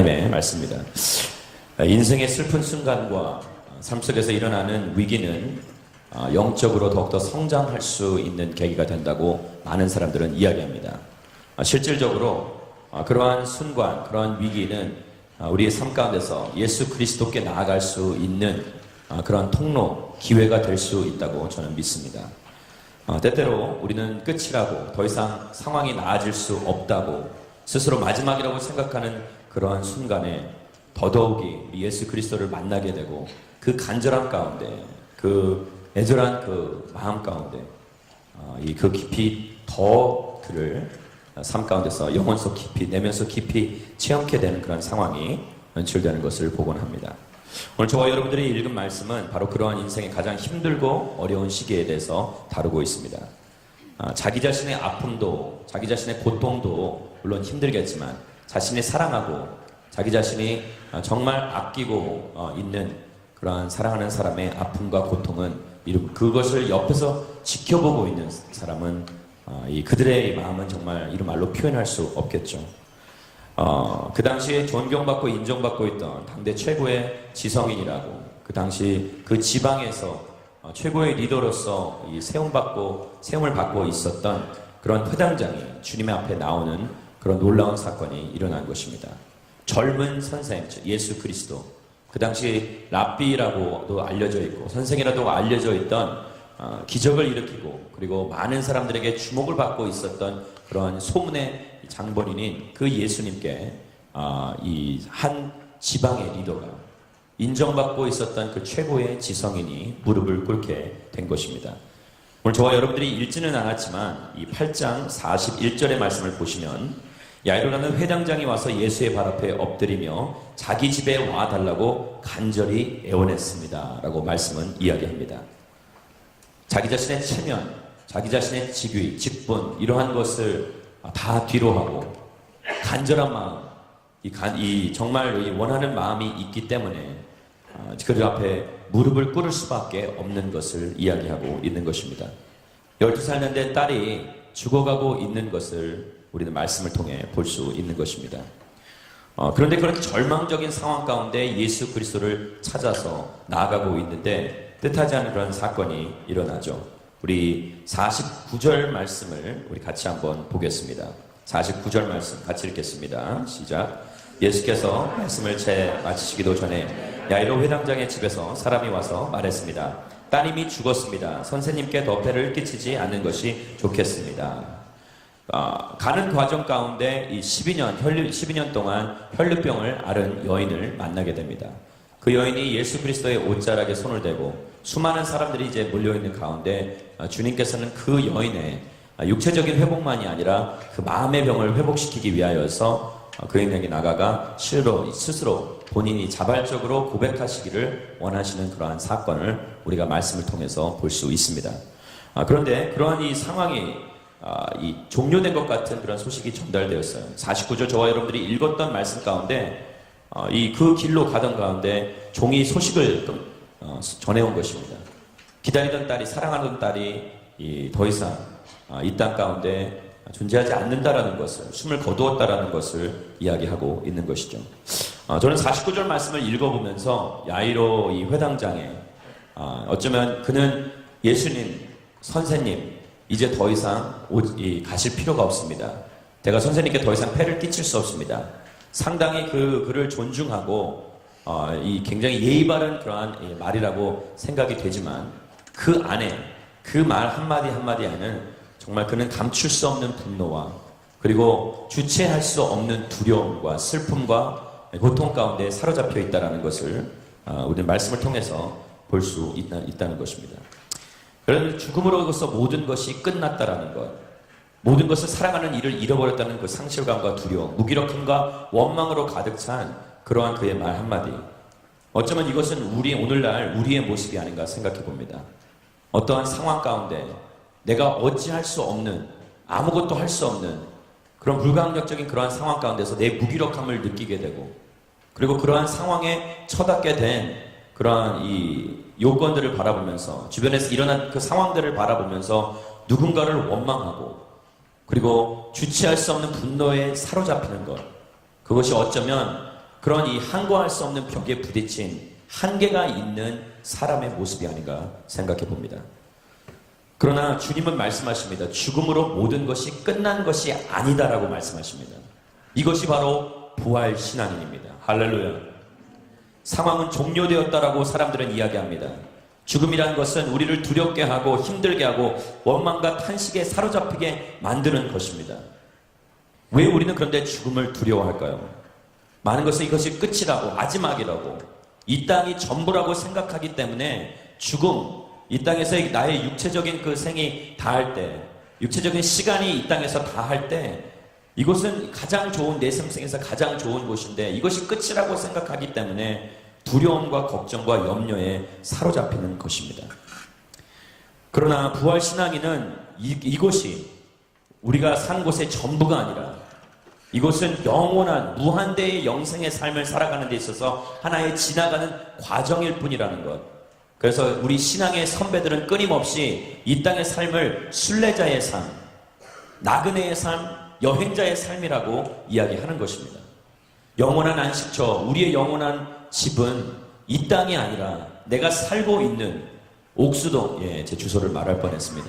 네, 말씀입니다. 인생의 슬픈 순간과 삶 속에서 일어나는 위기는 영적으로 더욱더 성장할 수 있는 계기가 된다고 많은 사람들은 이야기합니다. 실질적으로 그러한 순간, 그러한 위기는 우리의 삶 가운데서 예수 그리스도께 나아갈 수 있는 그런 통로, 기회가 될 수 있다고 저는 믿습니다. 때때로 우리는 끝이라고, 더 이상 상황이 나아질 수 없다고 스스로 마지막이라고 생각하는 그러한 순간에 더더욱이 예수 그리스도를 만나게 되고, 그 간절함 가운데, 그 애절한 그 마음 가운데 그 깊이 더 그를 삶 가운데서 영혼 속 깊이, 내면서 깊이 체험케 되는 그런 상황이 연출되는 것을 보곤 합니다. 오늘 저와 여러분들이 읽은 말씀은 바로 그러한 인생의 가장 힘들고 어려운 시기에 대해서 다루고 있습니다. 자기 자신의 아픔도, 자기 자신의 고통도 물론 힘들겠지만, 자신이 사랑하고 자기 자신이 정말 아끼고 있는 그러한 사랑하는 사람의 아픔과 고통은, 그것을 옆에서 지켜보고 있는 사람은 그들의 마음은 정말 이런 말로 표현할 수 없겠죠. 그 당시에 존경받고 인정받고 있던 당대 최고의 지성인이라고, 그 당시 그 지방에서 최고의 리더로서 세움을 받고 있었던 그런 회당장이 주님의 앞에 나오는 그런 놀라운 사건이 일어난 것입니다. 젊은 선생, 예수 그리스도, 그 당시 랍비라고도 알려져 있고 선생이라도 알려져 있던 기적을 일으키고, 그리고 많은 사람들에게 주목을 받고 있었던 그러한 소문의 장본인인 그 예수님께 이 한 지방의 리더가, 인정받고 있었던 그 최고의 지성인이 무릎을 꿇게 된 것입니다. 오늘 저와 여러분들이 읽지는 않았지만 이 8장 41절의 말씀을 보시면, 야이로라는 회당장이 와서 예수의 발 앞에 엎드리며 자기 집에 와달라고 간절히 애원했습니다 라고 말씀은 이야기합니다. 자기 자신의 체면, 자기 자신의 직위, 직분, 이러한 것을 다 뒤로하고 간절한 마음, 정말 원하는 마음이 있기 때문에 그 앞에 무릎을 꿇을 수밖에 없는 것을 이야기하고 있는 것입니다. 12살 된 딸이 죽어가고 있는 것을 우리는 말씀을 통해 볼 수 있는 것입니다. 그런데 그런 절망적인 상황 가운데 예수 그리스도를 찾아서 나아가고 있는데 뜻하지 않은 그런 사건이 일어나죠. 우리 49절 말씀을 우리 같이 한번 보겠습니다. 49절 말씀 같이 읽겠습니다. 시작. 예수께서 말씀을 채 마치시기도 전에 야이로 회당장의 집에서 사람이 와서 말했습니다. 따님이 죽었습니다. 선생님께 더 폐를 끼치지 않는 것이 좋겠습니다. 가는 과정 가운데 이 12년 동안 혈루병을 앓은 여인을 만나게 됩니다. 그 여인이 예수 그리스도의 옷자락에 손을 대고 수많은 사람들이 이제 몰려있는 가운데 주님께서는 그 여인의 육체적인 회복만이 아니라 그 마음의 병을 회복시키기 위하여서 그 여인에게 나가가 스스로 본인이 자발적으로 고백하시기를 원하시는 그러한 사건을 우리가 말씀을 통해서 볼 수 있습니다. 그런데 그러한 이 상황이 종료된 것 같은 그런 소식이 전달되었어요. 49절 저와 여러분들이 읽었던 말씀 가운데 그 길로 가던 가운데 종이 소식을 전해온 것입니다. 기다리던 딸이, 사랑하던 딸이 더 이상 이 땅 가운데 존재하지 않는다라는 것을, 숨을 거두었다라는 것을 이야기하고 있는 것이죠. 저는 49절 말씀을 읽어보면서 야이로 이 회당장에 어쩌면 그는 예수님, 선생님, 이제 더 이상 가실 필요가 없습니다. 내가 선생님께 더 이상 폐를 끼칠 수 없습니다. 상당히 그를 존중하고 굉장히 예의 바른 그러한 말이라고 생각이 되지만, 그 안에 그 말 한마디 한마디 안에는 정말 그는 감출 수 없는 분노와, 그리고 주체할 수 없는 두려움과 슬픔과 고통 가운데 사로잡혀 있다는 것을 우리는 말씀을 통해서 볼 수 있다는 것입니다. 여러분, 죽음으로서 모든 것이 끝났다라는 것, 모든 것을 사랑하는 이를 잃어버렸다는 그 상실감과 두려움, 무기력함과 원망으로 가득 찬 그러한 그의 말 한마디, 어쩌면 이것은 오늘날 우리의 모습이 아닌가 생각해 봅니다. 어떠한 상황 가운데 내가 어찌할 수 없는, 아무것도 할 수 없는 그런 불가항력적인 그러한 상황 가운데서 내 무기력함을 느끼게 되고, 그리고 그러한 상황에 처닫게 된 그러한 이 요건들을 바라보면서, 주변에서 일어난 그 상황들을 바라보면서 누군가를 원망하고, 그리고 주체할 수 없는 분노에 사로잡히는 것, 그것이 어쩌면 그런 이 항거할 수 없는 벽에 부딪힌 한계가 있는 사람의 모습이 아닌가 생각해 봅니다. 그러나 주님은 말씀하십니다. 죽음으로 모든 것이 끝난 것이 아니다라고 말씀하십니다. 이것이 바로 부활신앙인입니다. 할렐루야. 상황은 종료되었다라고 사람들은 이야기합니다. 죽음이란 것은 우리를 두렵게 하고 힘들게 하고 원망과 탄식에 사로잡히게 만드는 것입니다. 왜 우리는 그런데 죽음을 두려워할까요? 많은 것은 이것이 끝이라고, 마지막이라고, 이 땅이 전부라고 생각하기 때문에 죽음, 이 땅에서 나의 육체적인 그 생이 다할 때, 육체적인 시간이 이 땅에서 다할 때, 이곳은 가장 좋은, 내 생에서 가장 좋은 곳인데 이것이 끝이라고 생각하기 때문에 두려움과 걱정과 염려에 사로잡히는 것입니다. 그러나 부활신앙인은 이곳이 우리가 산 곳의 전부가 아니라 이곳은 영원한 무한대의 영생의 삶을 살아가는 데 있어서 하나의 지나가는 과정일 뿐이라는 것. 그래서 우리 신앙의 선배들은 끊임없이 이 땅의 삶을 순례자의 삶, 나그네의 삶, 여행자의 삶이라고 이야기하는 것입니다. 영원한 안식처, 우리의 영원한 집은 이 땅이 아니라 내가 살고 있는 옥수동, 제 주소를 말할 뻔했습니다.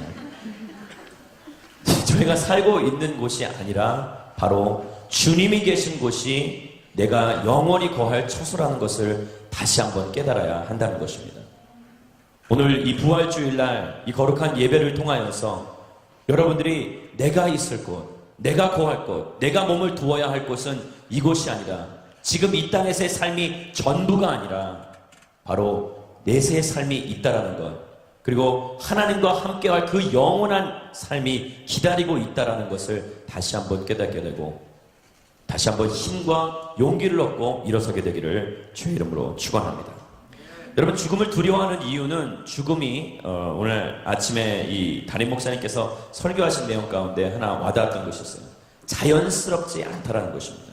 저희가 살고 있는 곳이 아니라 바로 주님이 계신 곳이 내가 영원히 거할 처소라는 것을 다시 한번 깨달아야 한다는 것입니다. 오늘 이 부활주일날 이 거룩한 예배를 통하여서 여러분들이 내가 있을 곳, 내가 거할 곳, 내가 몸을 두어야 할 곳은 이곳이 아니라 지금 이 땅에서의 삶이 전부가 아니라 바로 내세의 삶이 있다라는 것, 그리고 하나님과 함께할 그 영원한 삶이 기다리고 있다라는 것을 다시 한번 깨닫게 되고 다시 한번 힘과 용기를 얻고 일어서게 되기를 주의 이름으로 축원합니다. 여러분, 죽음을 두려워하는 이유는 죽음이 오늘 아침에 이 담임 목사님께서 설교하신 내용 가운데 하나 와닿았던 것이 있어요. 자연스럽지 않다라는 것입니다.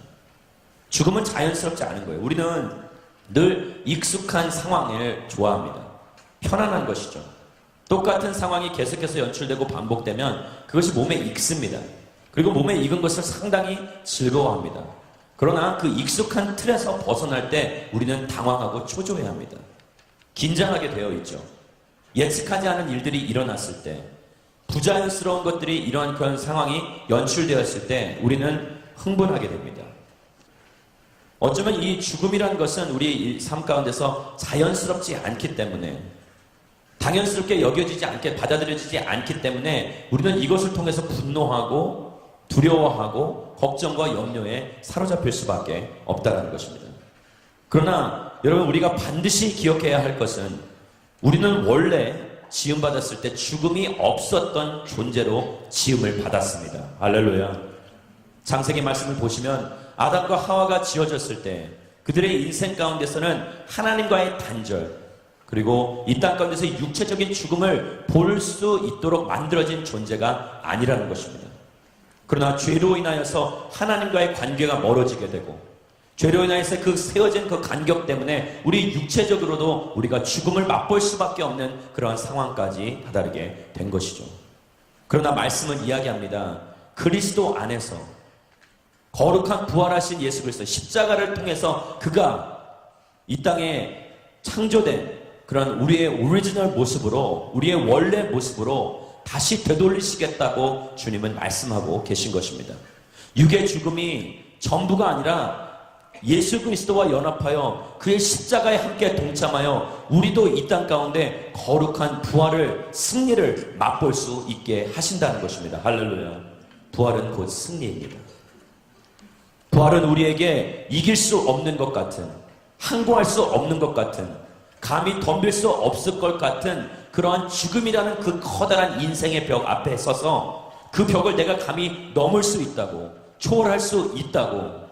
죽음은 자연스럽지 않은 거예요. 우리는 늘 익숙한 상황을 좋아합니다. 편안한 것이죠. 똑같은 상황이 계속해서 연출되고 반복되면 그것이 몸에 익습니다. 그리고 몸에 익은 것을 상당히 즐거워합니다. 그러나 그 익숙한 틀에서 벗어날 때 우리는 당황하고 초조해야 합니다. 긴장하게 되어 있죠. 예측하지 않은 일들이 일어났을 때, 부자연스러운 것들이 이러한 그런 상황이 연출되었을 때 우리는 흥분하게 됩니다. 어쩌면 이 죽음이란 것은 우리 삶 가운데서 자연스럽지 않기 때문에, 당연스럽게 여겨지지 않게, 받아들여지지 않기 때문에 우리는 이것을 통해서 분노하고 두려워하고 걱정과 염려에 사로잡힐 수밖에 없다는 것입니다. 그러나 여러분, 우리가 반드시 기억해야 할 것은 우리는 원래 지음받았을 때 죽음이 없었던 존재로 지음을 받았습니다. 할렐루야. 창세기 말씀을 보시면 아담과 하와가 지어졌을 때 그들의 인생 가운데서는 하나님과의 단절, 그리고 이 땅 가운데서 육체적인 죽음을 볼 수 있도록 만들어진 존재가 아니라는 것입니다. 그러나 죄로 인하여서 하나님과의 관계가 멀어지게 되고 죄로 인하여서 그 세워진 그 간격 때문에 우리 육체적으로도 우리가 죽음을 맛볼 수밖에 없는 그러한 상황까지 다다르게 된 것이죠. 그러나 말씀은 이야기합니다. 그리스도 안에서 거룩한 부활하신 예수 그리스도 십자가를 통해서 그가 이 땅에 창조된 그런 우리의 오리지널 모습으로, 우리의 원래 모습으로 다시 되돌리시겠다고 주님은 말씀하고 계신 것입니다. 육의 죽음이 전부가 아니라 예수 그리스도와 연합하여 그의 십자가에 함께 동참하여 우리도 이 땅 가운데 거룩한 부활을, 승리를 맛볼 수 있게 하신다는 것입니다. 할렐루야. 부활은 곧 승리입니다. 부활은 우리에게 이길 수 없는 것 같은, 항거할 수 없는 것 같은, 감히 덤빌 수 없을 것 같은 그러한 죽음이라는 그 커다란 인생의 벽 앞에 서서 그 벽을 내가 감히 넘을 수 있다고, 초월할 수 있다고,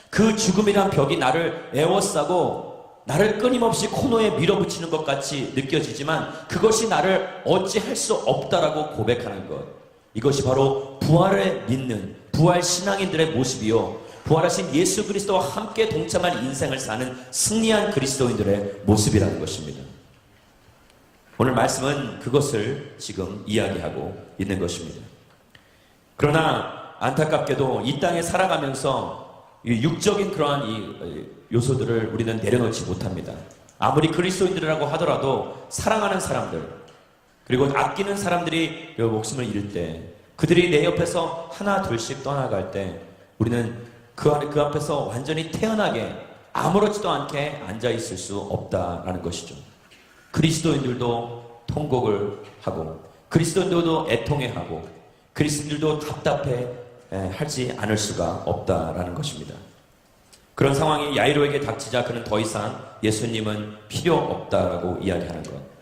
그 죽음이란 벽이 나를 에워싸고 나를 끊임없이 코너에 밀어붙이는 것 같이 느껴지지만 그것이 나를 어찌할 수 없다라고 고백하는 것, 이것이 바로 부활을 믿는 부활 신앙인들의 모습이요, 부활하신 예수 그리스도와 함께 동참할 인생을 사는 승리한 그리스도인들의 모습이라는 것입니다. 오늘 말씀은 그것을 지금 이야기하고 있는 것입니다. 그러나 안타깝게도 이 땅에 살아가면서 이 육적인 그러한 이 요소들을 우리는 내려놓지 못합니다. 아무리 그리스도인들이라고 하더라도 사랑하는 사람들, 그리고 아끼는 사람들이 목숨을 잃을 때, 그들이 내 옆에서 하나 둘씩 떠나갈 때 우리는 그 앞에서 완전히 태연하게 아무렇지도 않게 앉아있을 수 없다라는 것이죠. 그리스도인들도 통곡을 하고, 그리스도인들도 애통해하고, 그리스도인들도 답답해 하지 않을 수가 없다라는 것입니다. 그런 상황이 야이로에게 닥치자 그는 더 이상 예수님은 필요 없다라고 이야기하는 것.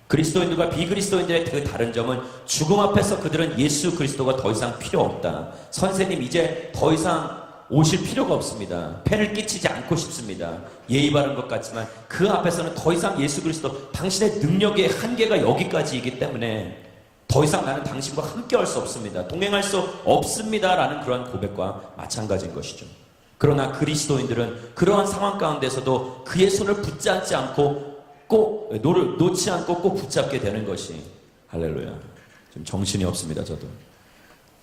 그리스도인들과 비그리스도인들의 그 다른 점은 죽음 앞에서 그들은 예수 그리스도가 더 이상 필요 없다. 선생님 이제 더 이상 오실 필요가 없습니다. 폐를 끼치지 않고 싶습니다. 예의 바른 것 같지만 그 앞에서는 더 이상 예수 그리스도 당신의 능력의 한계가 여기까지이기 때문에 더 이상 나는 당신과 함께할 수 없습니다. 동행할 수 없습니다. 라는 그러한 고백과 마찬가지인 것이죠. 그러나 그리스도인들은 그러한 상황 가운데서도 그의 손을 붙잡지 않고 꼭 놓지 않고 꼭 붙잡게 되는 것이, 할렐루야, 좀 정신이 없습니다. 저도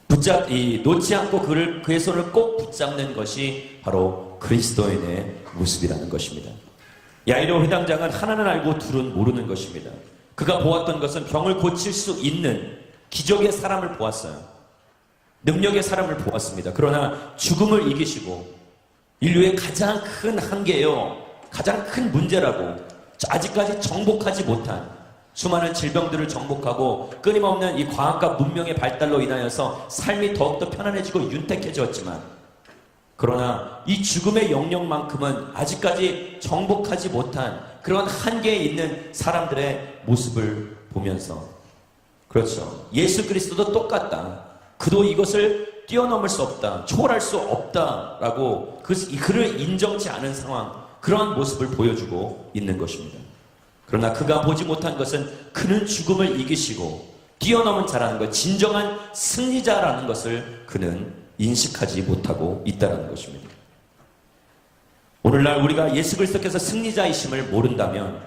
놓지 않고 그의 손을 꼭 붙잡는 것이 바로 그리스도인의 모습이라는 것입니다. 야이로 회당장은 하나는 알고 둘은 모르는 것입니다. 그가 보았던 것은 병을 고칠 수 있는 기적의 사람을 보았어요. 능력의 사람을 보았습니다. 그러나 죽음을 이기시고 인류의 가장 큰 한계요, 가장 큰 문제라고 아직까지 정복하지 못한 수많은 질병들을 정복하고 끊임없는 이 과학과 문명의 발달로 인하여서 삶이 더욱더 편안해지고 윤택해졌지만, 그러나 이 죽음의 영역만큼은 아직까지 정복하지 못한 그런 한계에 있는 사람들의 모습을 보면서, 그렇죠, 예수 그리스도도 똑같다, 그도 이것을 뛰어넘을 수 없다, 초월할 수 없다라고 그를 인정치 않은 상황, 그러한 모습을 보여주고 있는 것입니다. 그러나 그가 보지 못한 것은 그는 죽음을 이기시고 뛰어넘은 자라는 것, 진정한 승리자라는 것을 그는 인식하지 못하고 있다는 것입니다. 오늘날 우리가 예수 그리스도께서 승리자이심을 모른다면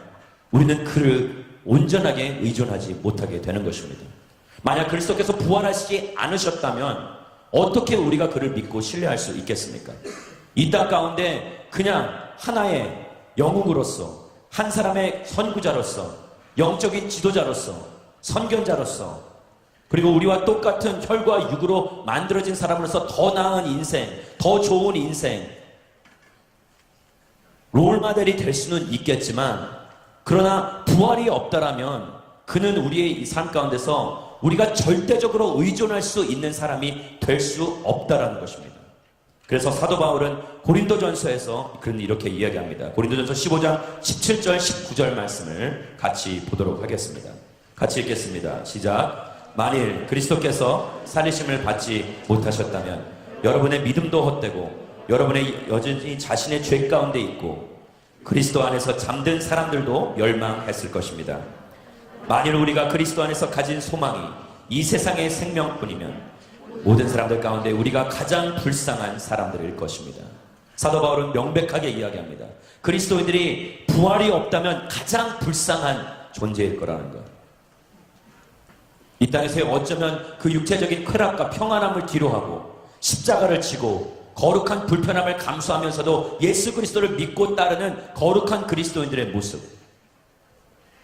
우리는 그를 온전하게 의존하지 못하게 되는 것입니다. 만약 그리스도께서 부활하시지 않으셨다면 어떻게 우리가 그를 믿고 신뢰할 수 있겠습니까? 이 땅 가운데 그냥 하나의 영웅으로서, 한 사람의 선구자로서, 영적인 지도자로서, 선견자로서, 그리고 우리와 똑같은 혈과 육으로 만들어진 사람으로서 더 나은 인생, 더 좋은 인생, 롤모델이 될 수는 있겠지만, 그러나 부활이 없다라면 그는 우리의 이 삶 가운데서 우리가 절대적으로 의존할 수 있는 사람이 될 수 없다라는 것입니다. 그래서 사도 바울은 고린도전서에서 그는 이렇게 이야기합니다. 고린도전서 15장 17절 19절 말씀을 같이 보도록 하겠습니다. 같이 읽겠습니다. 시작. 만일 그리스도께서 살리심을 받지 못하셨다면 여러분의 믿음도 헛되고 여러분의 여전히 자신의 죄 가운데 있고 그리스도 안에서 잠든 사람들도 멸망했을 것입니다. 만일 우리가 그리스도 안에서 가진 소망이 이 세상의 생명뿐이면 모든 사람들 가운데 우리가 가장 불쌍한 사람들일 것입니다. 사도 바울은 명백하게 이야기합니다. 그리스도인들이 부활이 없다면 가장 불쌍한 존재일 거라는 것. 이 땅에서 어쩌면 그 육체적인 쾌락과 평안함을 뒤로하고 십자가를 지고 거룩한 불편함을 감수하면서도 예수 그리스도를 믿고 따르는 거룩한 그리스도인들의 모습,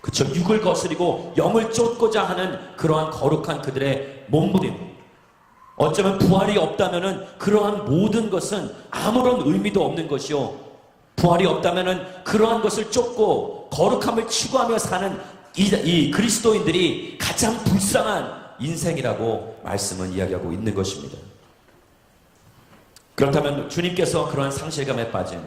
그쵸, 육을 거스리고 영을 쫓고자 하는 그러한 거룩한 그들의 몸부림, 어쩌면 부활이 없다면은 그러한 모든 것은 아무런 의미도 없는 것이요, 부활이 없다면은 그러한 것을 쫓고 거룩함을 추구하며 사는 이 그리스도인들이 가장 불쌍한 인생이라고 말씀은 이야기하고 있는 것입니다. 그렇다면 주님께서 그러한 상실감에 빠진,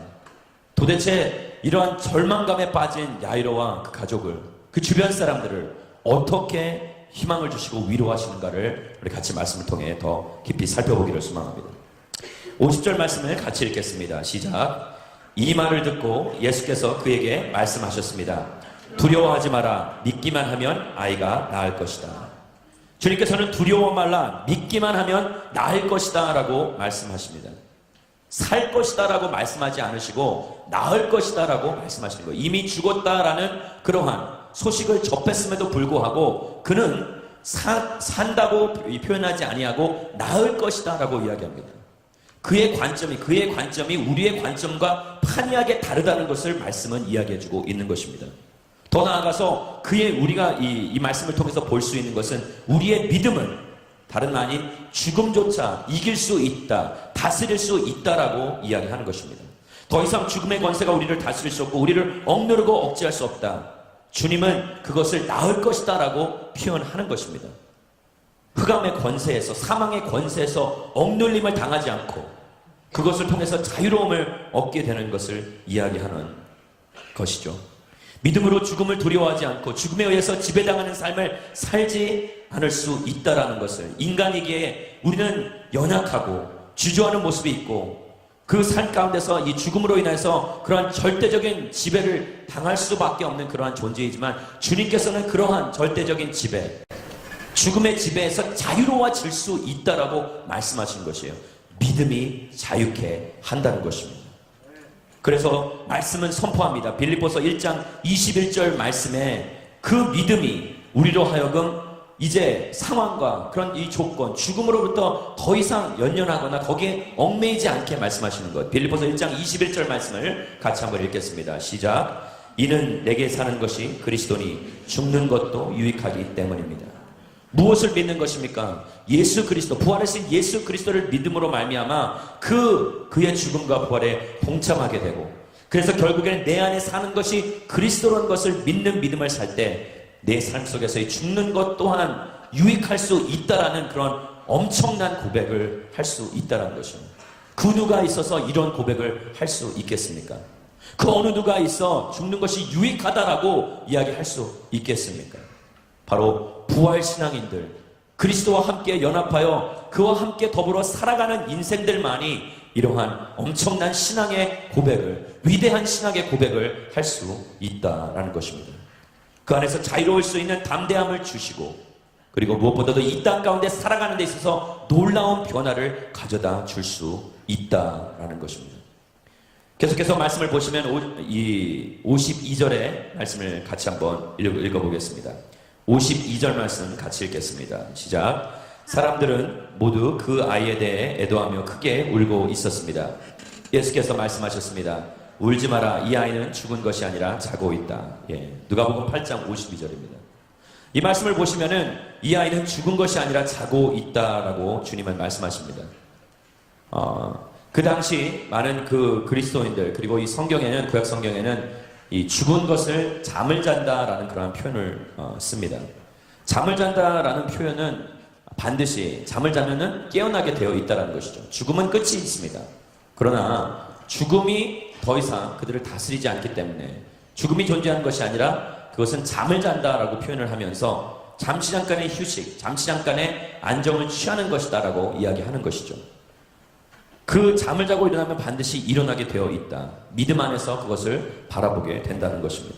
도대체 이러한 절망감에 빠진 야이로와 그 가족을, 그 주변 사람들을 어떻게 희망을 주시고 위로하시는가를 우리 같이 말씀을 통해 더 깊이 살펴보기를 소망합니다. 50절 말씀을 같이 읽겠습니다. 시작. 이 말을 듣고 예수께서 그에게 말씀하셨습니다. 두려워하지 마라. 믿기만 하면 아이가 나을 것이다. 주님께서는 두려워 말라, 믿기만 하면 나을 것이다 라고 말씀하십니다. 살 것이다 라고 말씀하지 않으시고 나을 것이다 라고 말씀하시는 거예요. 이미 죽었다라는 그러한 소식을 접했음에도 불구하고 그는 산다고 표현하지 아니하고 나을 것이다 라고 이야기합니다. 그의 관점이 우리의 관점과 판이하게 다르다는 것을 말씀은 이야기해주고 있는 것입니다. 더 나아가서 우리가 이 말씀을 통해서 볼 수 있는 것은 우리의 믿음은 다른 말 아닌 죽음조차 이길 수 있다, 다스릴 수 있다라고 이야기하는 것입니다. 더 이상 죽음의 권세가 우리를 다스릴 수 없고 우리를 억누르고 억제할 수 없다. 주님은 그것을 낳을 것이다 라고 표현하는 것입니다. 흑암의 권세에서, 사망의 권세에서 억눌림을 당하지 않고 그것을 통해서 자유로움을 얻게 되는 것을 이야기하는 것이죠. 믿음으로 죽음을 두려워하지 않고 죽음에 의해서 지배당하는 삶을 살지 않을 수 있다라는 것을, 인간이기에 우리는 연약하고 주저하는 모습이 있고 그 삶 가운데서 이 죽음으로 인해서 그러한 절대적인 지배를 당할 수밖에 없는 그러한 존재이지만 주님께서는 그러한 절대적인 지배, 죽음의 지배에서 자유로워질 수 있다라고 말씀하신 것이에요. 믿음이 자유케 한다는 것입니다. 그래서 말씀은 선포합니다. 빌립보서 1장 21절 말씀에 그 믿음이 우리로 하여금 이제 상황과 그런 이 조건, 죽음으로부터 더 이상 연연하거나 거기에 얽매이지 않게 말씀하시는 것. 빌립보서 1장 21절 말씀을 같이 한번 읽겠습니다. 시작. 이는 내게 사는 것이 그리스도니 죽는 것도 유익하기 때문입니다. 무엇을 믿는 것입니까? 예수 그리스도, 부활하신 예수 그리스도를 믿음으로 말미암아 그의 죽음과 부활에 동참하게 되고, 그래서 결국에는 내 안에 사는 것이 그리스도라는 것을 믿는 믿음을 살 때 내 삶 속에서의 죽는 것 또한 유익할 수 있다라는 그런 엄청난 고백을 할 수 있다는 것입니다. 그 누가 있어서 이런 고백을 할 수 있겠습니까? 그 어느 누가 있어 죽는 것이 유익하다라고 이야기할 수 있겠습니까? 바로 부활신앙인들, 그리스도와 함께 연합하여 그와 함께 더불어 살아가는 인생들만이 이러한 엄청난 신앙의 고백을, 위대한 신앙의 고백을 할 수 있다라는 것입니다. 그 안에서 자유로울 수 있는 담대함을 주시고, 그리고 무엇보다도 이 땅 가운데 살아가는 데 있어서 놀라운 변화를 가져다 줄 수 있다라는 것입니다. 계속해서 말씀을 보시면 이 52절의 말씀을 같이 한번 읽어보겠습니다. 52절 말씀 같이 읽겠습니다. 시작. 사람들은 모두 그 아이에 대해 애도하며 크게 울고 있었습니다. 예수께서 말씀하셨습니다. 울지 마라. 이 아이는 죽은 것이 아니라 자고 있다. 누가복음 8장 52절입니다. 이 말씀을 보시면은 이 아이는 죽은 것이 아니라 자고 있다라고 주님은 말씀하십니다. 그 당시 많은 그 그리스도인들, 그리고 이 성경에는, 구약 성경에는 이 죽은 것을 잠을 잔다라는 그런 표현을 씁니다. 잠을 잔다라는 표현은 반드시 잠을 자면은 깨어나게 되어 있다는 것이죠. 죽음은 끝이 있습니다. 그러나 죽음이 더 이상 그들을 다스리지 않기 때문에 죽음이 존재하는 것이 아니라 그것은 잠을 잔다라고 표현을 하면서 잠시 잠깐의 휴식, 잠시 잠깐의 안정을 취하는 것이다라고 이야기하는 것이죠. 그 잠을 자고 일어나면 반드시 일어나게 되어 있다. 믿음 안에서 그것을 바라보게 된다는 것입니다.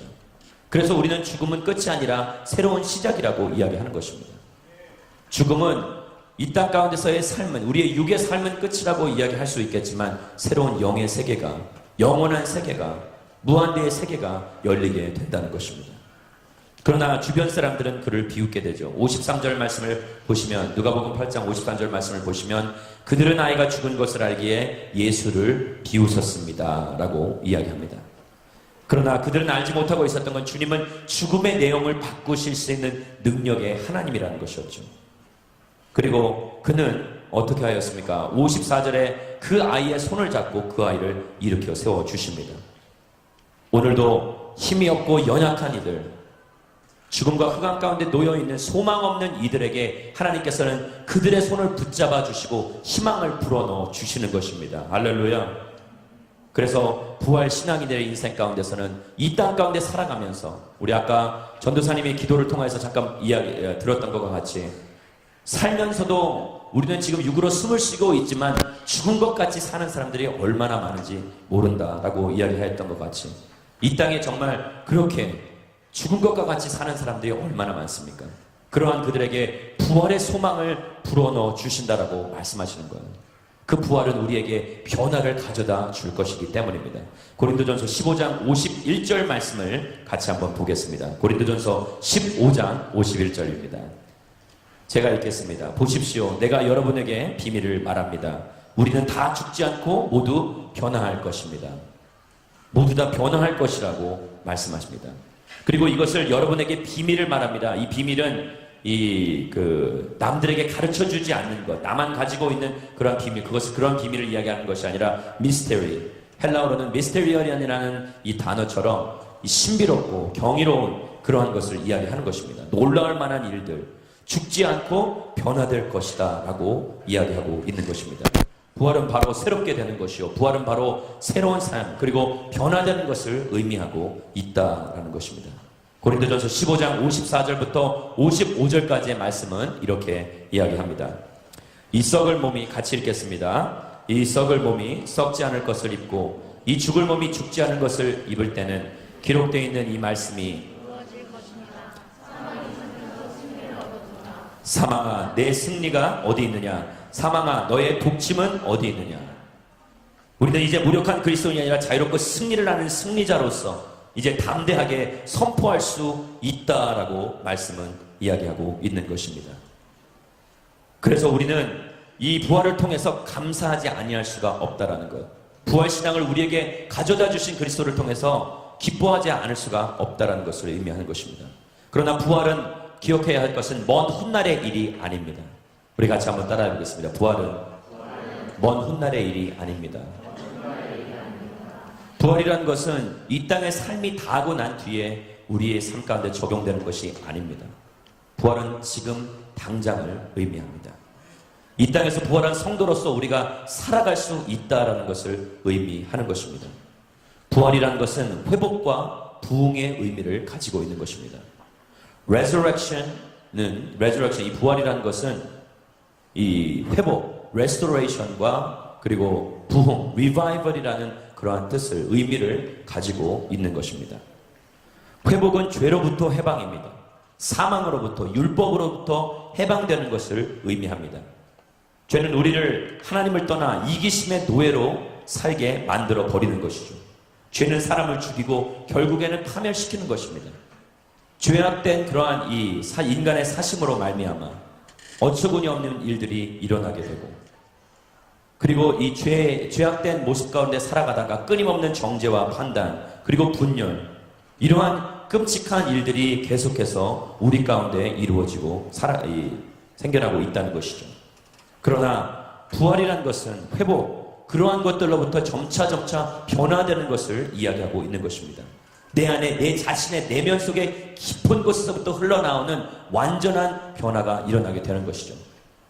그래서 우리는 죽음은 끝이 아니라 새로운 시작이라고 이야기하는 것입니다. 죽음은 이 땅 가운데서의 삶은, 우리의 육의 삶은 끝이라고 이야기할 수 있겠지만 새로운 영의 세계가, 영원한 세계가, 무한대의 세계가 열리게 된다는 것입니다. 그러나 주변 사람들은 그를 비웃게 되죠. 53절 말씀을 보시면, 누가복음 8장 53절 말씀을 보시면 그들은 아이가 죽은 것을 알기에 예수를 비웃었습니다 라고 이야기합니다. 그러나 그들은 알지 못하고 있었던 건 주님은 죽음의 내용을 바꾸실 수 있는 능력의 하나님이라는 것이었죠. 그리고 그는 어떻게 하였습니까? 54절에 그 아이의 손을 잡고 그 아이를 일으켜 세워주십니다. 오늘도 힘이 없고 연약한 이들, 죽음과 흑암 가운데 놓여있는 소망 없는 이들에게 하나님께서는 그들의 손을 붙잡아 주시고 희망을 불어넣어 주시는 것입니다. 할렐루야. 그래서 부활 신앙인들의 인생 가운데서는 이 땅 가운데 살아가면서, 우리 아까 전도사님의 기도를 통해서 잠깐 이야기 들었던 것과 같이, 살면서도 우리는 지금 육으로 숨을 쉬고 있지만 죽은 것 같이 사는 사람들이 얼마나 많은지 모른다라고 이야기했던 것 같이, 이 땅에 정말 그렇게 죽은 것과 같이 사는 사람들이 얼마나 많습니까? 그러한 그들에게 부활의 소망을 불어넣어 주신다라고 말씀하시는 거예요. 그 부활은 우리에게 변화를 가져다 줄 것이기 때문입니다. 고린도전서 15장 51절 말씀을 같이 한번 보겠습니다. 고린도전서 15장 51절입니다. 제가 읽겠습니다. 보십시오. 내가 여러분에게 비밀을 말합니다. 우리는 다 죽지 않고 모두 변화할 것입니다. 모두 다 변화할 것이라고 말씀하십니다. 그리고 이것을 여러분에게 비밀을 말합니다. 이 비밀은 남들에게 가르쳐 주지 않는 것, 나만 가지고 있는 그런 비밀, 그런 비밀을 이야기하는 것이 아니라 미스테리. 헬라어로는 미스테리언이라는 이 단어처럼 이 신비롭고 경이로운 그러한 것을 이야기하는 것입니다. 놀라울 만한 일들, 죽지 않고 변화될 것이다 라고 이야기하고 있는 것입니다. 부활은 바로 새롭게 되는 것이요, 부활은 바로 새로운 삶, 그리고 변화되는 것을 의미하고 있다라는 것입니다. 고린도전서 15장 54절부터 55절까지의 말씀은 이렇게 이야기합니다. 이 썩을 몸이, 같이 읽겠습니다. 이 썩을 몸이 썩지 않을 것을 입고 이 죽을 몸이 죽지 않을 것을 입을 때는 기록되어 있는 이 말씀이 사망아 내 승리가 어디 있느냐, 사망아 너의 독침은 어디 있느냐. 우리는 이제 무력한 그리스도인이 아니라 자유롭고 승리를 하는 승리자로서 이제 담대하게 선포할 수 있다라고 말씀은 이야기하고 있는 것입니다. 그래서 우리는 이 부활을 통해서 감사하지 아니할 수가 없다라는 것, 부활신앙을 우리에게 가져다 주신 그리스도를 통해서 기뻐하지 않을 수가 없다라는 것을 의미하는 것입니다. 그러나 부활은 기억해야 할 것은 먼 훗날의 일이 아닙니다. 우리 같이 한번 따라해 보겠습니다. 부활은 먼 훗날의 일이 아닙니다. 부활이란 것은 이 땅의 삶이 다하고 난 뒤에 우리의 삶 가운데 적용되는 것이 아닙니다. 부활은 지금 당장을 의미합니다. 이 땅에서 부활한 성도로서 우리가 살아갈 수 있다라는 것을 의미하는 것입니다. 부활이란 것은 회복과 부흥의 의미를 가지고 있는 것입니다. resurrection, 이 부활이라는 것은 이 회복, restoration과 그리고 부흥, revival이라는 그러한 뜻을, 의미를 가지고 있는 것입니다. 회복은 죄로부터 해방입니다. 사망으로부터, 율법으로부터 해방되는 것을 의미합니다. 죄는 우리를 하나님을 떠나 이기심의 노예로 살게 만들어 버리는 것이죠. 죄는 사람을 죽이고 결국에는 파멸시키는 것입니다. 죄악된 그러한 이 인간의 사심으로 말미암아 어처구니 없는 일들이 일어나게 되고, 그리고 이 죄악된 모습 가운데 살아가다가 끊임없는 정죄와 판단, 그리고 분열, 이러한 끔찍한 일들이 계속해서 우리 가운데 이루어지고 생겨나고 있다는 것이죠. 그러나 부활이란 것은 회복, 그러한 것들로부터 점차 변화되는 것을 이야기하고 있는 것입니다. 내 안에, 내 자신의 내면 속에 깊은 곳에서부터 흘러나오는 완전한 변화가 일어나게 되는 것이죠.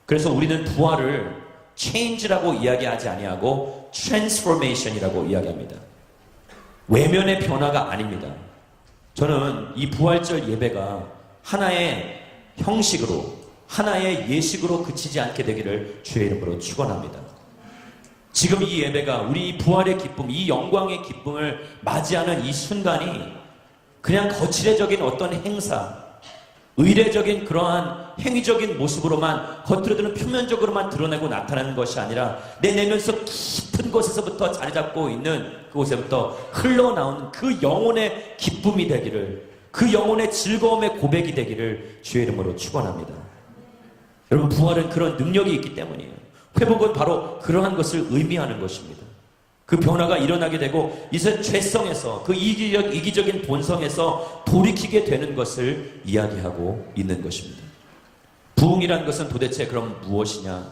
그래서 우리는 부활을 change라고 이야기하지 아니하고 transformation이라고 이야기합니다. 외면의 변화가 아닙니다. 저는 이 부활절 예배가 하나의 형식으로, 하나의 예식으로 그치지 않게 되기를 주의 이름으로 축원합니다. 지금 이 예배가 우리 부활의 기쁨, 이 영광의 기쁨을 맞이하는 이 순간이 그냥 거칠애적인 어떤 행사, 의례적인 그러한 행위적인 모습으로만, 겉으로는 표면적으로만 드러내고 나타나는 것이 아니라 내 내면 속 깊은 곳에서부터 자리 잡고 있는 그곳에부터 흘러나오는 그 영혼의 기쁨이 되기를, 그 영혼의 즐거움의 고백이 되기를 주의 이름으로 축원합니다. 여러분, 부활은 그런 능력이 있기 때문이에요. 회복은 바로 그러한 것을 의미하는 것입니다. 그 변화가 일어나게 되고 이제 죄성에서, 그 이기적인 본성에서 돌이키게 되는 것을 이야기하고 있는 것입니다. 부흥이란 것은 도대체 그럼 무엇이냐?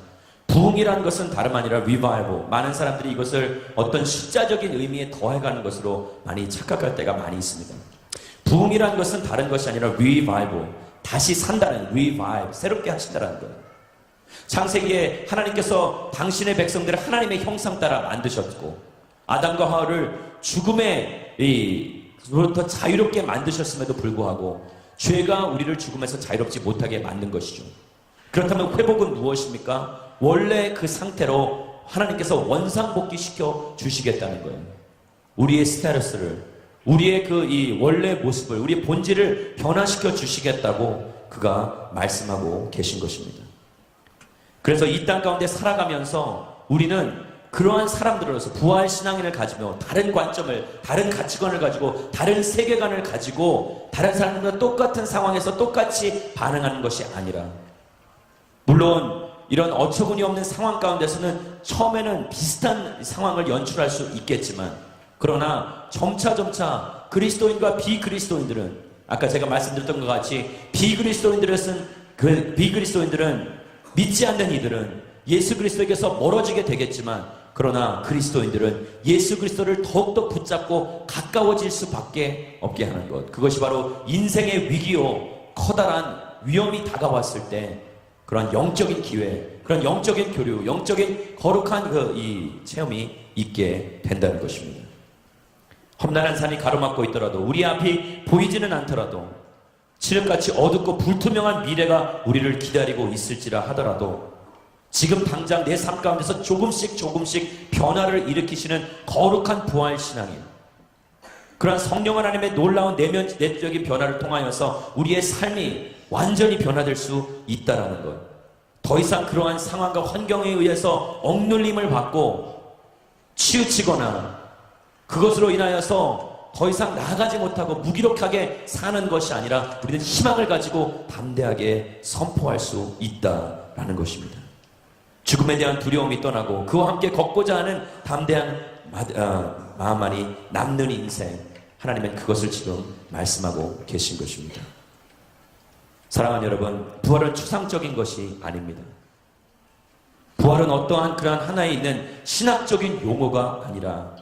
부흥이란 것은 다름 아니라 revival. 많은 사람들이 이것을 어떤 숫자적인 의미에 더해가는 것으로 많이 착각할 때가 많이 있습니다. 부흥이란 것은 다른 것이 아니라 revival. 다시 산다는, revive, 새롭게 하신다는 거예요. 창세기에 하나님께서 당신의 백성들을 하나님의 형상 따라 만드셨고, 아담과 하와를 죽음으로부터 자유롭게 만드셨음에도 불구하고 죄가 우리를 죽음에서 자유롭지 못하게 만든 것이죠. 그렇다면 회복은 무엇입니까? 원래 그 상태로 하나님께서 원상복귀시켜 주시겠다는 거예요. 우리의 스테러스를, 우리의 이 원래 모습을, 우리의 본질을 변화시켜 주시겠다고 그가 말씀하고 계신 것입니다. 그래서 이 땅 가운데 살아가면서 우리는 그러한 사람들로서 부활신앙인을 가지며 다른 관점을, 다른 가치관을 가지고, 다른 세계관을 가지고 다른 사람들과 똑같은 상황에서 똑같이 반응하는 것이 아니라, 물론 이런 어처구니 없는 상황 가운데서는 처음에는 비슷한 상황을 연출할 수 있겠지만, 그러나 점차 그리스도인과 비그리스도인들은, 아까 제가 말씀드렸던 것 같이 비그리스도인들은 믿지 않는 이들은 예수 그리스도에게서 멀어지게 되겠지만, 그러나 그리스도인들은 예수 그리스도를 더욱더 붙잡고 가까워질 수밖에 없게 하는 것, 그것이 바로 인생의 위기요 커다란 위험이 다가왔을 때 그런 영적인 기회, 그런 영적인 교류, 영적인 거룩한 이 체험이 있게 된다는 것입니다. 험난한 산이 가로막고 있더라도, 우리 앞이 보이지는 않더라도, 칠흑같이 어둡고 불투명한 미래가 우리를 기다리고 있을지라 하더라도, 지금 당장 내 삶 가운데서 조금씩 변화를 일으키시는 거룩한 부활 신앙인, 그러한 성령 하나님의 놀라운 내적인 변화를 통하여서 우리의 삶이 완전히 변화될 수 있다는 것, 더 이상 그러한 상황과 환경에 의해서 억눌림을 받고 치우치거나 그것으로 인하여서 더 이상 나아가지 못하고 무기력하게 사는 것이 아니라, 우리는 희망을 가지고 담대하게 선포할 수 있다라는 것입니다. 죽음에 대한 두려움이 떠나고 그와 함께 걷고자 하는 담대한 마음만이 남는 인생, 하나님은 그것을 지금 말씀하고 계신 것입니다. 사랑하는 여러분, 부활은 추상적인 것이 아닙니다. 부활은 어떠한 그러한 하나에 있는 신학적인 용어가 아니라,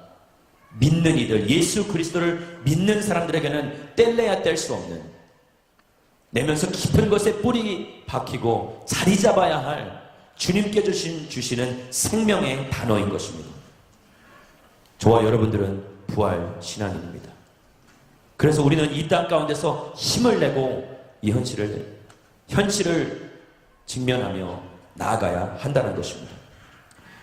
믿는 이들, 예수 그리스도를 믿는 사람들에게는 뗄래야 뗄 수 없는, 내면서 깊은 것에 뿌리 박히고 자리 잡아야 할 주님께 주시는 생명의 단어인 것입니다. 저와 여러분들은 부활 신앙인입니다. 그래서 우리는 이 땅 가운데서 힘을 내고 이 현실을 직면하며 나아가야 한다는 것입니다.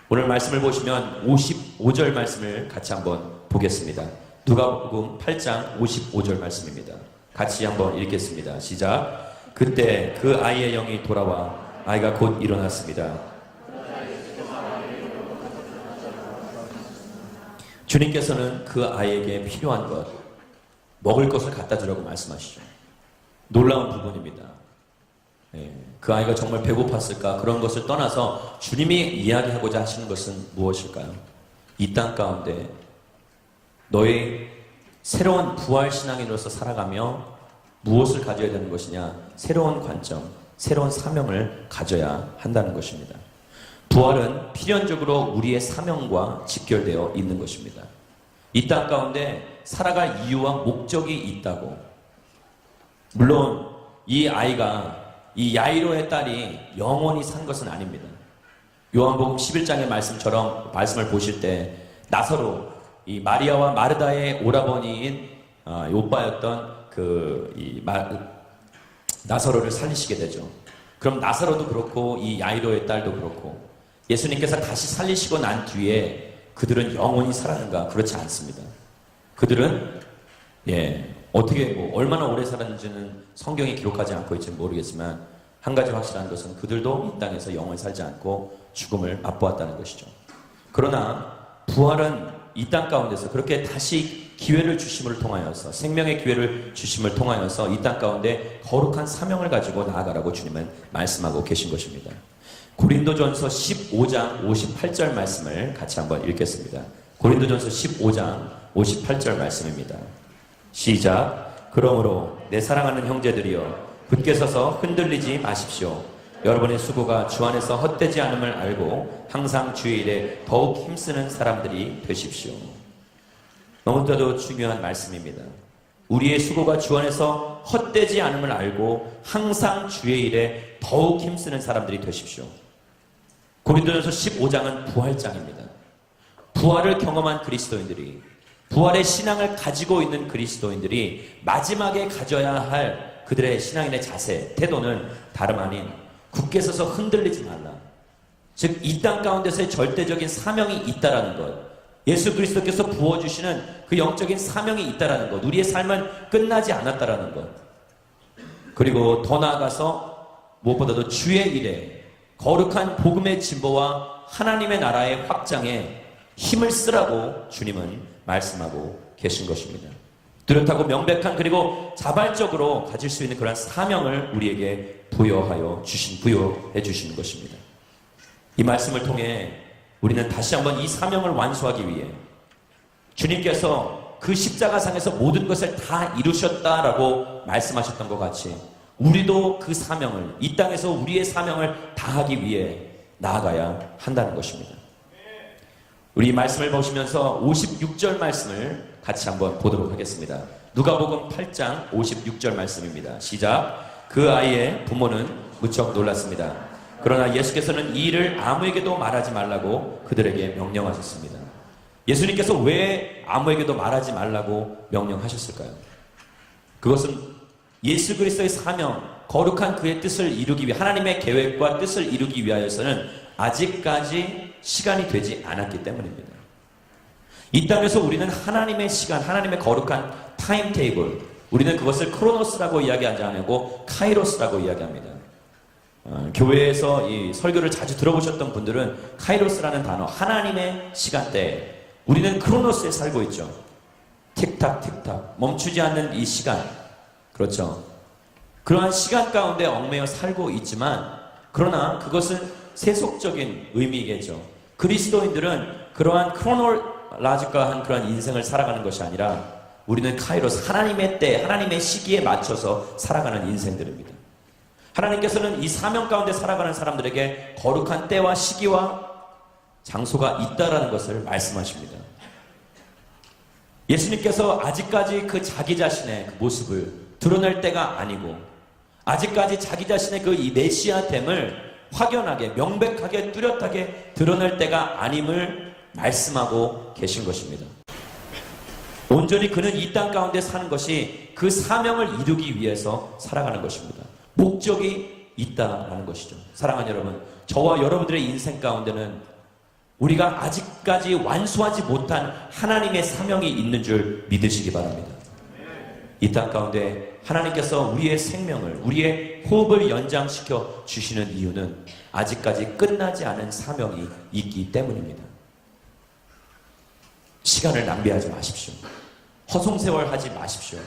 오늘 말씀을 보시면 55절 말씀을 같이 한번 보겠습니다. 누가복음 8장 55절 말씀입니다. 같이 한번 읽겠습니다. 시작. 그때 그 아이의 영이 돌아와 아이가 곧 일어났습니다. 주님께서는 그 아이에게 필요한 것, 먹을 것을 갖다 주라고 말씀하시죠. 놀라운 부분입니다. 그 아이가 정말 배고팠을까? 그런 것을 떠나서 주님이 이야기하고자 하시는 것은 무엇일까요? 이 땅 가운데 너의 새로운 부활 신앙인으로서 살아가며 무엇을 가져야 되는 것이냐? 새로운 관점, 새로운 사명을 가져야 한다는 것입니다. 부활은 필연적으로 우리의 사명과 직결되어 있는 것입니다. 이 땅 가운데 살아갈 이유와 목적이 있다고. 물론 이 아이가, 이 야이로의 딸이 영원히 산 것은 아닙니다. 요한복음 11장의 말씀을 보실 때 나사로, 이 마리아와 마르다의 오라버니인 오빠였던 나사로를 살리시게 되죠. 그럼 나사로도 그렇고 이 야이로의 딸도 그렇고, 예수님께서 다시 살리시고 난 뒤에 그들은 영원히 살았는가? 그렇지 않습니다. 그들은 어떻게 얼마나 오래 살았는지는 성경이 기록하지 않고 있지는 모르겠지만, 한 가지 확실한 것은 그들도 이 땅에서 영원히 살지 않고 죽음을 맛보았다는 것이죠. 그러나 부활은 이 땅 가운데서 그렇게 다시 기회를 주심을 통하여서, 생명의 기회를 주심을 통하여서 이 땅 가운데 거룩한 사명을 가지고 나아가라고 주님은 말씀하고 계신 것입니다. 고린도전서 15장 58절 말씀을 같이 한번 읽겠습니다. 고린도전서 15장 58절 말씀입니다. 시작. 그러므로 내 사랑하는 형제들이여, 굳게 서서 흔들리지 마십시오. 여러분의 수고가 주 안에서 헛되지 않음을 알고 항상 주의 일에 더욱 힘쓰는 사람들이 되십시오. 너무나도 중요한 말씀입니다. 우리의 수고가 주 안에서 헛되지 않음을 알고 항상 주의 일에 더욱 힘쓰는 사람들이 되십시오. 고린도전서 15장은 부활장입니다. 부활을 경험한 그리스도인들이, 부활의 신앙을 가지고 있는 그리스도인들이 마지막에 가져야 할 그들의 신앙인의 자세, 태도는 다름 아닌 굳게 서서 흔들리지 말라. 즉, 이 땅 가운데서의 절대적인 사명이 있다라는 것, 예수 그리스도께서 부어주시는 그 영적인 사명이 있다라는 것, 우리의 삶은 끝나지 않았다라는 것, 그리고 더 나아가서 무엇보다도 주의 일에, 거룩한 복음의 진보와 하나님의 나라의 확장에 힘을 쓰라고 주님은 말씀하고 계신 것입니다. 뚜렷하고 명백한, 그리고 자발적으로 가질 수 있는 그런 사명을 우리에게 부여해 주시는 것입니다. 이 말씀을 통해 우리는 다시 한번 이 사명을 완수하기 위해 주님께서 그 십자가상에서 모든 것을 다 이루셨다라고 말씀하셨던 것 같이 우리도 그 사명을, 이 땅에서 우리의 사명을 다하기 위해 나아가야 한다는 것입니다. 우리 이 말씀을 보시면서 56절 말씀을 같이 한번 보도록 하겠습니다. 누가복음 8장 56절 말씀입니다. 시작. 그 아이의 부모는 무척 놀랐습니다. 그러나 예수께서는 이 일을 아무에게도 말하지 말라고 그들에게 명령하셨습니다. 예수님께서 왜 아무에게도 말하지 말라고 명령하셨을까요? 그것은 예수 그리스도의 사명, 거룩한 그의 뜻을 이루기 위해, 하나님의 계획과 뜻을 이루기 위하여서는 아직까지 시간이 되지 않았기 때문입니다. 이 땅에서 우리는 하나님의 시간, 하나님의 거룩한 타임테이블, 우리는 그것을 크로노스라고 이야기하지 않고 카이로스라고 이야기합니다. 교회에서 이 설교를 자주 들어보셨던 분들은 카이로스라는 단어, 하나님의 시간대, 우리는 크로노스에 살고 있죠. 틱탁 틱탁 멈추지 않는 이 시간, 그렇죠. 그러한 시간 가운데 얽매여 살고 있지만, 그러나 그것은 세속적인 의미겠죠. 그리스도인들은 그러한 크로놀라지컬한 그런 인생을 살아가는 것이 아니라 우리는 카이로스, 하나님의 때, 하나님의 시기에 맞춰서 살아가는 인생들입니다. 하나님께서는 이 사명 가운데 살아가는 사람들에게 거룩한 때와 시기와 장소가 있다라는 것을 말씀하십니다. 예수님께서 아직까지 그 자기 자신의 그 모습을 드러낼 때가 아니고, 아직까지 자기 자신의 그 이 메시아됨을 확연하게, 명백하게, 뚜렷하게 드러낼 때가 아님을 말씀하고 계신 것입니다. 온전히 그는 이 땅 가운데 사는 것이 그 사명을 이루기 위해서 살아가는 것입니다. 목적이 있다라는 것이죠. 사랑하는 여러분, 저와 여러분들의 인생 가운데는 우리가 아직까지 완수하지 못한 하나님의 사명이 있는 줄 믿으시기 바랍니다. 이 땅 가운데 하나님께서 우리의 생명을, 우리의 호흡을 연장시켜 주시는 이유는 아직까지 끝나지 않은 사명이 있기 때문입니다. 시간을 낭비하지 마십시오. 허송세월하지 마십시오.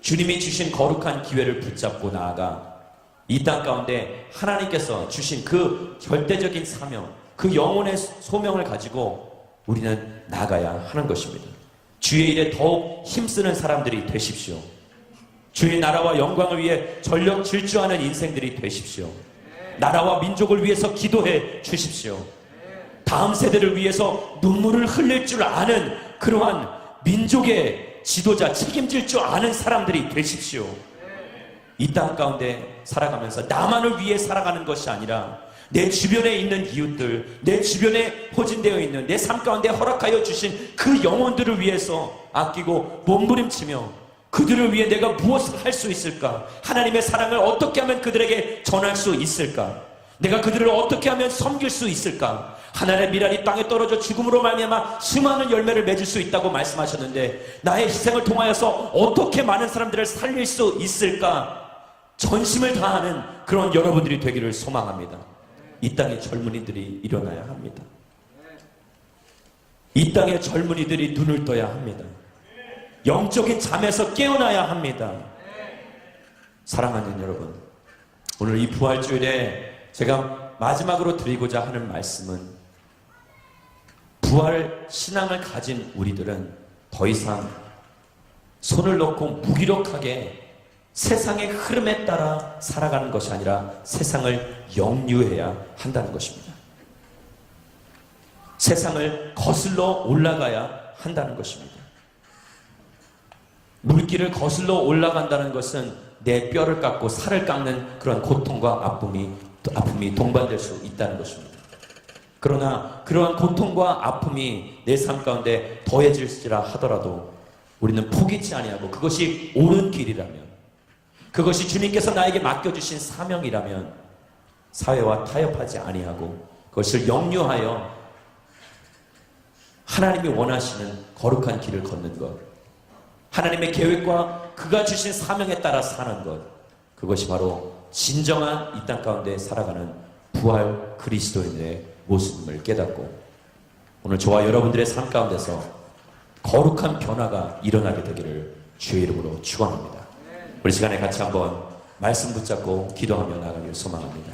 주님이 주신 거룩한 기회를 붙잡고 나아가 이 땅 가운데 하나님께서 주신 그 절대적인 사명, 그 영혼의 소명을 가지고 우리는 나가야 하는 것입니다. 주의 일에 더욱 힘쓰는 사람들이 되십시오. 주의 나라와 영광을 위해 전력 질주하는 인생들이 되십시오. 나라와 민족을 위해서 기도해 주십시오. 다음 세대를 위해서 눈물을 흘릴 줄 아는 그러한 민족의 지도자, 책임질 줄 아는 사람들이 되십시오. 이 땅 가운데 살아가면서 나만을 위해 살아가는 것이 아니라 내 주변에 있는 이웃들, 내 주변에 포진되어 있는 내 삶 가운데 허락하여 주신 그 영혼들을 위해서 아끼고 몸부림치며 그들을 위해 내가 무엇을 할 수 있을까? 하나님의 사랑을 어떻게 하면 그들에게 전할 수 있을까? 내가 그들을 어떻게 하면 섬길 수 있을까? 하나님의 미랄이 땅에 떨어져 죽음으로 말미암아 수많은 열매를 맺을 수 있다고 말씀하셨는데, 나의 희생을 통하여서 어떻게 많은 사람들을 살릴 수 있을까? 전심을 다하는 그런 여러분들이 되기를 소망합니다. 이 땅의 젊은이들이 일어나야 합니다. 이 땅의 젊은이들이 눈을 떠야 합니다. 영적인 잠에서 깨어나야 합니다. 사랑하는 여러분, 오늘 이 부활주일에 제가 마지막으로 드리고자 하는 말씀은, 부활 신앙을 가진 우리들은 더 이상 손을 놓고 무기력하게 세상의 흐름에 따라 살아가는 것이 아니라 세상을 역류해야 한다는 것입니다. 세상을 거슬러 올라가야 한다는 것입니다. 물길을 거슬러 올라간다는 것은 내 뼈를 깎고 살을 깎는 그런 고통과 아픔이 동반될 수 있다는 것입니다. 그러나 그러한 고통과 아픔이 내 삶 가운데 더해질지라 하더라도 우리는 포기치 아니하고, 그것이 옳은 길이라면, 그것이 주님께서 나에게 맡겨주신 사명이라면 사회와 타협하지 아니하고 그것을 역류하여 하나님이 원하시는 거룩한 길을 걷는 것, 하나님의 계획과 그가 주신 사명에 따라 사는 것, 그것이 바로 진정한 이 땅 가운데 살아가는 부활 그리스도인의 모습임을 깨닫고, 오늘 저와 여러분들의 삶 가운데서 거룩한 변화가 일어나게 되기를 주의 이름으로 축원합니다. 우리 시간에 같이 한번 말씀 붙잡고 기도하며 나가기를 소망합니다.